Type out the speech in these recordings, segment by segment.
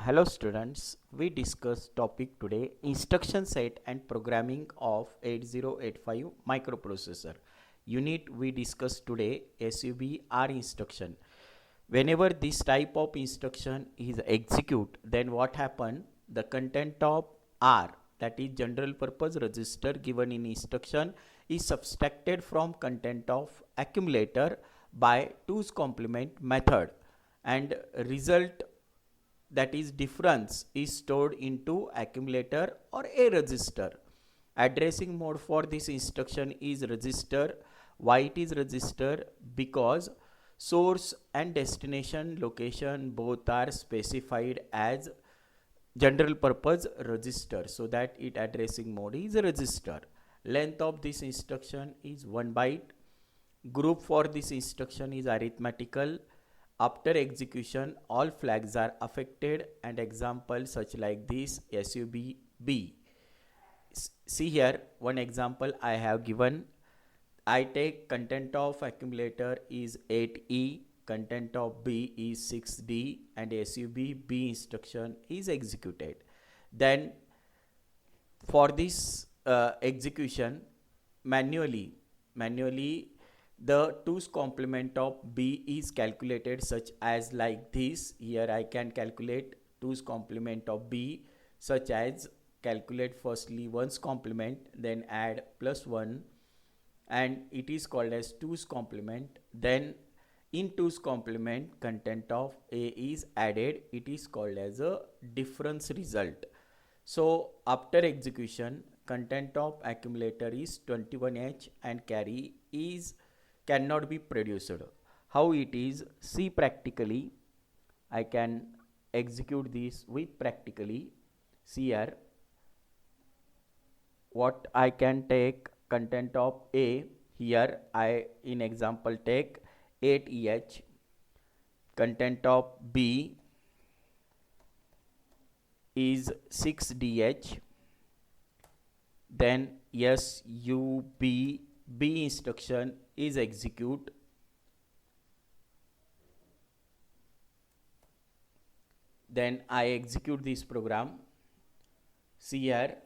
Hello students, we discuss topic today instruction set and programming of 8085 microprocessor. Unit we discuss today SUBR instruction. Whenever this type of instruction is execute, then what happen? The content of R, that is general purpose register given in instruction, is subtracted from content of accumulator by 2's complement method, and result, that is difference, is stored into accumulator or a register. Addressing mode for this instruction is register. Why it is register? Because source and destination location both are specified as general purpose register, so that it addressing mode is register. Length of this instruction is 1 byte. Group for this instruction is arithmetical. After execution, all flags are affected, and examples such like this SUBB. See here, one example I have given. I take content of accumulator is 8E, content of B is 6D, and SUBB instruction is executed. Then for this execution, manually the 2's complement of B is calculated such as like this. Here I can calculate 2's complement of B such as calculate firstly 1's complement, then add plus 1, and it is called as 2's complement. Then in 2's complement, content of A is added, it is called as a difference result. So after execution, content of accumulator is 21H and carry is cannot be produced. How it is? See practically. I can execute this with practically. See here, what I can take content of A. Here I in example take 8EH. Content of B is 6DH. Then SUBB instruction is execute. Then I execute this program. See here,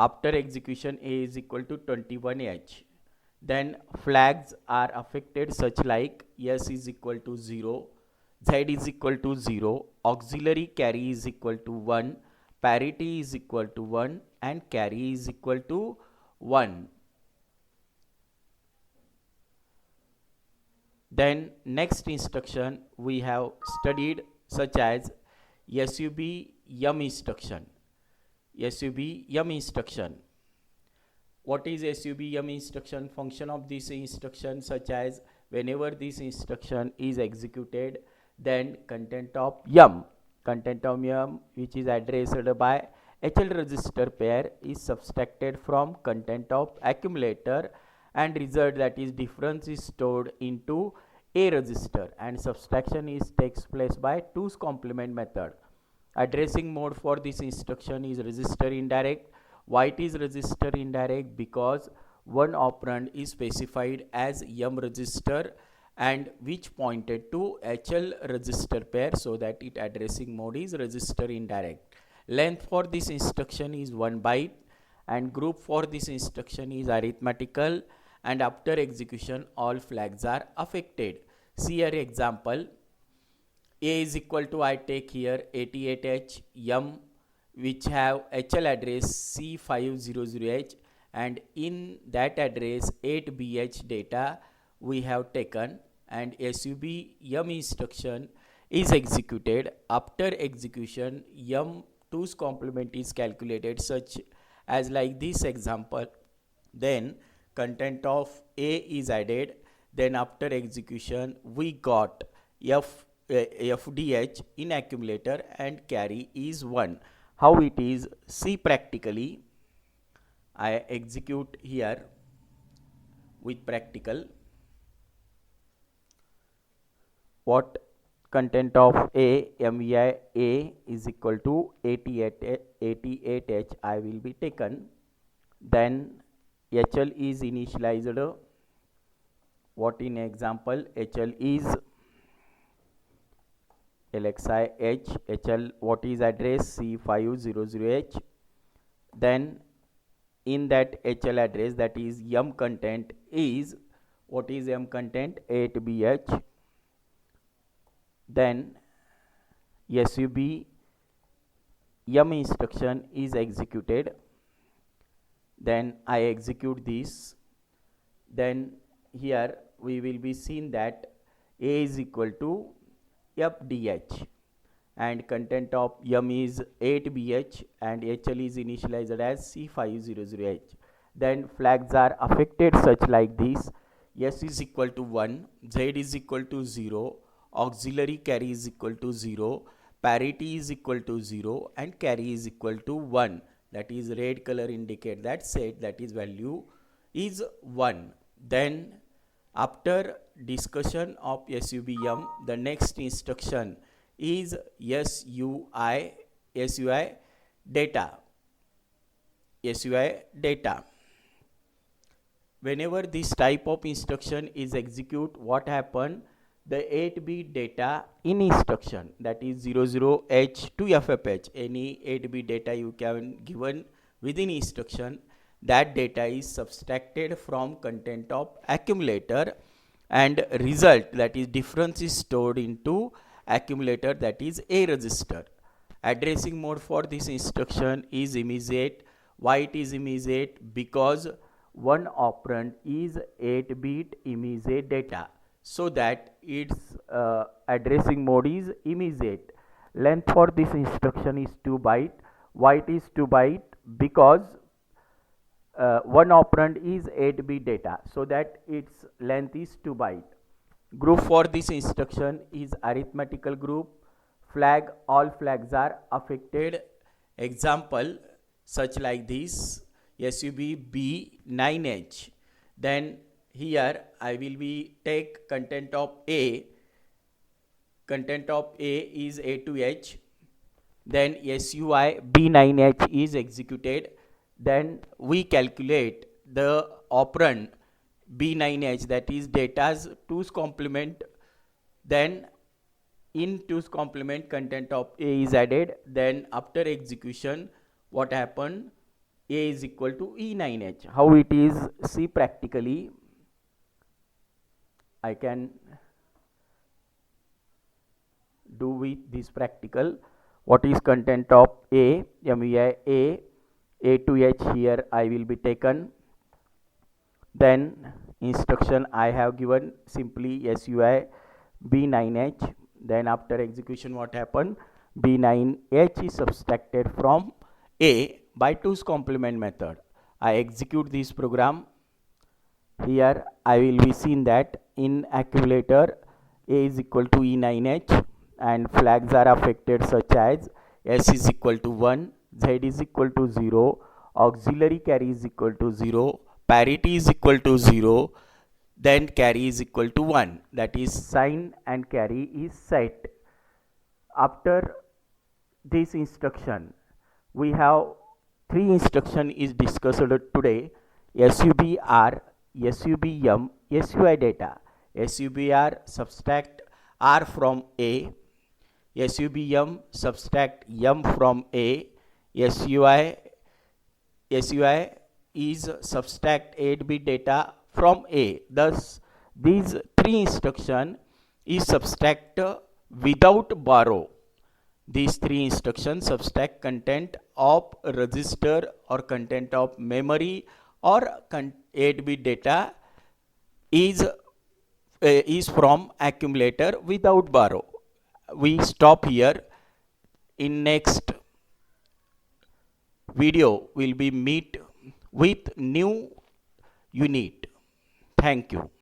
after execution A is equal to 21H. Then flags are affected such like S is equal to 0, Z is equal to 0, auxiliary carry is equal to 1, parity is equal to 1, and carry is equal to 1. Then next instruction we have studied such as SUBM instruction. SUBM instruction. What is SUBM instruction? Function of this instruction such as whenever this instruction is executed, then content of M which is addressed by HL register pair is subtracted from content of accumulator, and result, that is difference, is stored into a register, and subtraction is takes place by 2's complement method. Addressing mode for this instruction is register indirect. Why it is register indirect? Because one operand is specified as M register and which pointed to HL register pair, so that it addressing mode is register indirect. Length for this instruction is 1 byte, and group for this instruction is arithmetical, and after execution all flags are affected. See here example. A is equal to, I take here 88H, M which have HL address C500H, and in that address 8BH data we have taken, and SUBM instruction is executed. After execution, M2's complement is calculated such as like this example. Then content of A is added. Then after execution we got FDH in accumulator, and carry is 1. How it is? See practically. I execute here with practical. What content of MEI A is equal to 88H I will be taken. Then HL is initialized. What in example HL is LXI H HL, what is address C500H. Then in that HL address, that is yum content is, what is yum content, 8BH. Then SUB yum instruction is executed. Then I execute this. Then here we will be seen that A is equal to FDH and content of yum is 8BH and HL is initialized as C500H. Then flags are affected such like this: S is equal to 1, Z is equal to 0, auxiliary carry is equal to 0, parity is equal to 0, and carry is equal to 1. That is red color indicate that set, that is value is 1. Then after discussion of SUBM, the next instruction is SUI data. SUI data. Whenever this type of instruction is execute, what happen? The 8-bit data in instruction, that is 00H to FFH, any 8-bit data you can given within instruction, that data is subtracted from content of accumulator, and result, that is difference, is stored into accumulator, that is A register. Addressing mode for this instruction is immediate. Why it is immediate? Because one operand is 8-bit immediate data, so that its addressing mode is immediate. Length for this instruction is 2 byte. Why it is 2 byte? Because one operand is 8-bit data, so that its length is 2 byte. Group for this instruction is arithmetical group. Flag, all flags are affected. Example such like this: SUB B9H. Then here I will be take content of A. Content of A is A to H. Then SUI B9H is executed. Then we calculate the operand B9H, that is data's 2's complement. Then in 2's complement, content of A is added. Then after execution, what happened? A is equal to E9H. How it is? See practically. I can do with this practical. What is content of A? MEI A to H, here I will be taken. Then instruction I have given simply SUI B9H. Then after execution, what happened? B9H is subtracted from A by 2's complement method. I execute this program. Here I will be seen that in accumulator A is equal to E9H and flags are affected such as S is equal to 1, Z is equal to 0, auxiliary carry is equal to 0, parity is equal to 0, then carry is equal to 1. That is sign and carry is set. After this instruction, we have 3 instruction is discussed today: SUBR, SUBM, SUI data. SUBR subtract R from A, SUBM subtract M from A, SUI is subtract 8-bit data from A. Thus, these 3 instruction is subtract without borrow. These 3 instructions subtract content of register or content of memory or 8-bit data is from accumulator without borrow. We stop here. In next video will be meet with new unit. Thank you.